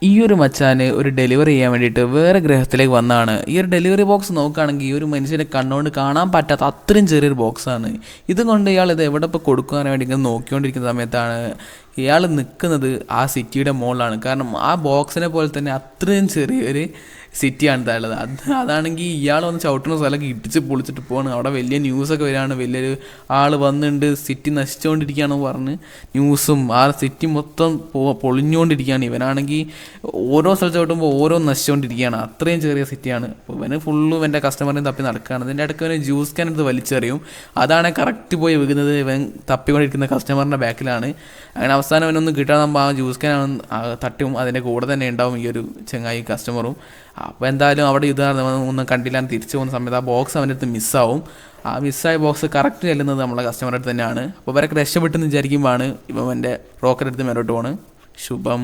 ഈ ഒരു മച്ചാന് ഒരു ഡെലിവറി ചെയ്യാൻ വേണ്ടിയിട്ട് വേറെ ഗ്രഹത്തിലേക്ക് വന്നതാണ്. ഈ ഒരു ഡെലിവറി ബോക്സ് നോക്കുകയാണെങ്കിൽ ഈ ഒരു മനുഷ്യനെ കണ്ണുകൊണ്ട് കാണാൻ പറ്റാത്ത അത്രയും ചെറിയൊരു ബോക്സാണ്. ഇതുകൊണ്ട് ഇയാൾ ഇത് എവിടെ ഇപ്പോൾ കൊടുക്കാൻ വേണ്ടി ഇങ്ങനെ നോക്കിക്കൊണ്ടിരിക്കുന്ന സമയത്താണ് ഇയാൾ നിൽക്കുന്നത് ആ സിറ്റിയുടെ മുകളിലാണ്. കാരണം ആ ബോക്സിനെ പോലെ തന്നെ അത്രയും ചെറിയൊരു സിറ്റിയാണ് താഴെ. അതാണെങ്കിൽ ഇയാൾ വന്ന് ചവിട്ടുന്ന സ്ഥലമൊക്കെ ഇടിച്ച് പൊളിച്ചിട്ട് പോവാണ്. അവിടെ വലിയ ന്യൂസൊക്കെ വരികയാണ്, വലിയൊരു ആൾ വന്നിട്ടുണ്ട്, സിറ്റി നശിച്ചുകൊണ്ടിരിക്കുകയാണെന്ന് പറഞ്ഞ് ന്യൂസും ആ സിറ്റി മൊത്തം പൊളിഞ്ഞുകൊണ്ടിരിക്കുകയാണ്. ഇവനാണെങ്കിൽ ഓരോ സ്ഥലത്ത് ചവിട്ടുമ്പോൾ ഓരോ നശിച്ചുകൊണ്ടിരിക്കുകയാണ്. അത്രയും ചെറിയ സിറ്റിയാണ്. അപ്പോൾ ഇവന് ഫുള്ള് ഇവൻ്റെ കസ്റ്റമറിനെ തപ്പി നടക്കുകയാണ്. ഇതിൻ്റെ ഇടയ്ക്ക് ഇവന് ജ്യൂസ് ക്യാൻ എടുത്ത് വലിച്ചെറിയും. അതാണ് കറക്റ്റ് പോയി വീഴുന്നത് ഇവൻ തപ്പിക്കൊണ്ടിരിക്കുന്ന കസ്റ്റമറിൻ്റെ ബാക്കിലാണ്. അങ്ങനെ അവസാനം അവനൊന്നും കിട്ടാതാകുമ്പോൾ ആ ജ്യൂസ് ക്യാൻ തട്ടും. അതിൻ്റെ കൂടെ തന്നെ ഉണ്ടാവും ഈ ഒരു ചങ്ങായി കസ്റ്റമറും. അപ്പോൾ എന്തായാലും അവിടെ ഒന്നും കണ്ടില്ല, തിരിച്ചു പോകുന്ന സമയത്ത് ആ ബോക്സ് അവൻ്റെ അടുത്ത് മിസ്സാവും. ആ മിസ്സായ ബോക്സ് കറക്റ്റ് ചെല്ലുന്നത് നമ്മളെ കസ്റ്റമറുടെ അടുത്ത് തന്നെയാണ്. അപ്പോൾ ഇവരൊക്കെ രക്ഷപ്പെട്ടെന്ന് വിചാരിക്കുമ്പോഴാണ് ഇവൻ എൻ്റെ ബ്രോക്കറെ അടുത്ത് മേലോട്ട് പോണ്. ശുഭം.